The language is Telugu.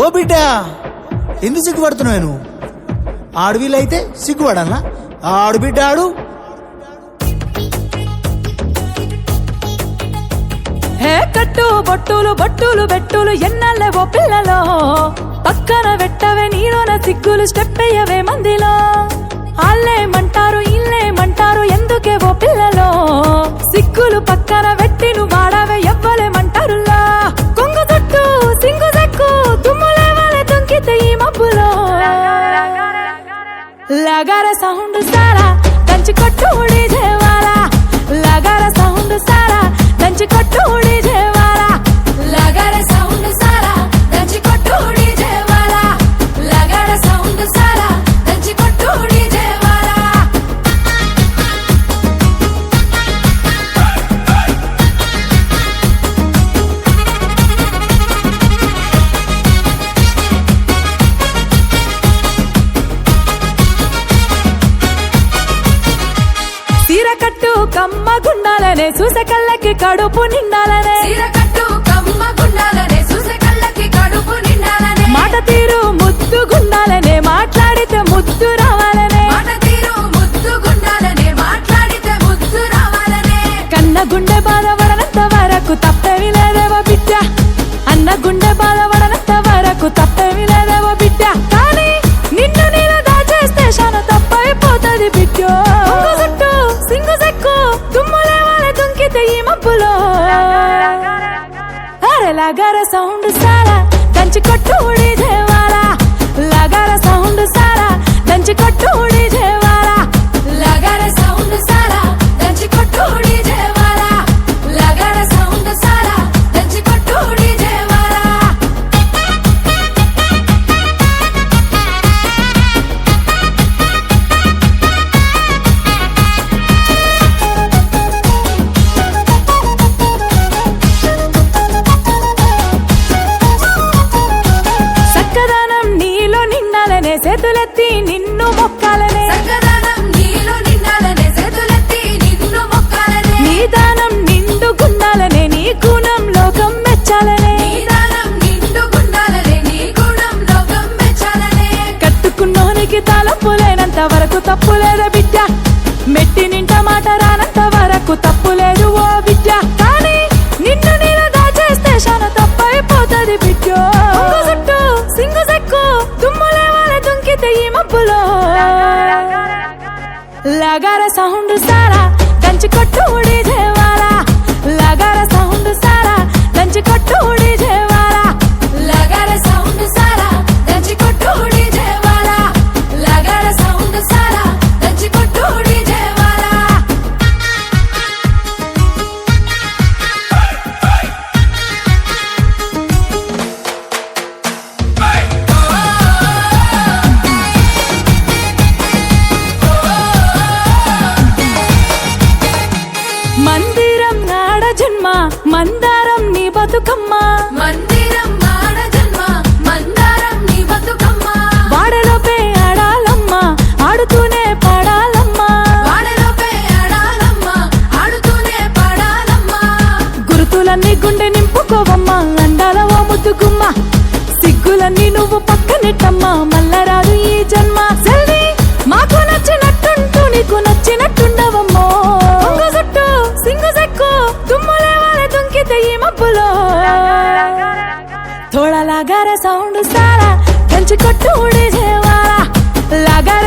ఓ బిడ్డ ఎందుకు సిగ్గుపడుతున్నావు నువ్వు? ఆడవిల్లైతే సిగ్గుపడాలా? ఆడు బిడ్డ ఆడు. హే కట్టు బొట్టులు బొట్టులు బెట్టులు ఎన్నాళ్ళే ఓ పిల్లలో, పక్కన పెట్టవే నీలోన సిగ్గులు స్టెప్ అయ్యవే మందిలో. ఆళ్ళేమంటారు ఇల్లేమంటారు ఎందుకే ఓ పిల్లలో, సిగ్గులు పక్కన పెట్టి నువ్వు వాడవే ఎవ్వలేమంటారులా. కొంగు చుట్టూ సింగు సెక్కు దుమ్ములేవాలే తుంకితే ఈ మబ్బులో. లగార సౌండ్ సారా దంచి కొట్టు డీజేవాలా, లగార సౌండ్ సారా దంచి కొట్టు డీజేవాలా, లగార సౌండ్ సారా దంచి కొట్టు డీజేవాలా, లగార సౌండ్ సారా దంచి కొట్టు డీజేవాలా. సీరకట్టు కమ్మ గుండాలనే చూసే కళ్ళకి కడుపు నిండాలనే, సీరకట్టు కమ్మ గుండాలనే చూసే కళ్ళకి కడుపు నిండాలనే, మాట తీరు ముద్దు గుండాలనే మాట్లాడితే ముద్దు రావాలనే, మాట తీరు ముద్దు గుండాలనే మాట్లాడితే ముద్దు రావాలనే. కన్న గుండె బాధపడనంత వరకు తప్పేమి లేదేవో బిడ్డ, అన్న గుండె బాధపడనంత వరకు తప్పేమి లేదేవో బిడ్డ. కానీ నిన్ను నేను దాచేస్తే శాన తప్పైపోతుంది బిడ్డో. కొంగు చుట్టూ సింగు సెక్కు దుమ్ములేవాలే తుంకితే ఈ మబ్బులో. అరే లగార సౌండ్ సారా దంచి కొట్టు డీజేవాలా, లగార సౌండ్ సారా దంచి కొట్టు డీజేవాలా, లగార సౌండ్ సారా దంచి కొట్టు డీజేవాలా, లగార సౌండ్ సారా దంచి కొట్టు డీజేవాలా. చక్కదనం నీలో నిండాలనే చేతులెత్తి నిన్ను మొక్కాలనే, చక్కదనం నీలో నిండాలనే చేతులెత్తి నిన్ను మొక్కాలనే, నీ దానం నిండు గుండాలనే నీ గుణం లోకం మెచ్చాలనే, నీ దానం నిండు గుండాలనే నీ గుణం లోకం మెచ్చాలనే. కట్టుకున్నోనికి తలపులేనంత వరకు తప్పులేదు బిడ్డ, మెట్టి నింట మాట రానంత వరకు తప్పులేదు ఓ బిడ్డ. కానీ నిన్ను నేను దాచేస్తే శాన తప్పైపోతుంది బిడ్డో. కొంగు చుట్టూ సింగు సెక్కు దుమ్ములేవాలే తుంకితే ఈ మబ్బులో. లగార సౌండ్ సారా దంచి కొట్టు డీజేవాలా, లగార సౌండ్ సారా దంచి కొట్టు డీజేవాలా, లగార సౌండ్ సారా దంచి కొట్టు డీజేవాలా, లగార సౌండ్ సారా దంచి కొట్టు డీజేవాలా. మందిరం నాడ జన్మ మందారం నీ బతుకమ్మ, మందిరం మాడ జన్మ మందారం నీ బతుకమ్మ, వాడలోపే ఆడాలమ్మ ఆడుతూనే పాడాలమ్మ, వాడలోపే ఆడాలమ్మ ఆడుతూనే పాడాలమ్మ. గురుతులన్నీ గుండె నింపుకోవమ్మ అండాల ఓ ముద్దుగుమ్మ, సిగ్గులన్నీ నువ్వు పక్కనెట్టమ్మ మల్లరాదు ఈ జన్మ. సెల్వి మాకు నచ్చినట్టుంటూ నీకు నచ్చినట్టుండవమ్మో. కొంగు చుట్టూ సింగు సెక్కు దుమ్ములేవాలే తుంకితే ఈ మబ్బులో. थोड़ा लगा रे साउंड सारा దంచి కొట్టు డీజేవాలా, లగార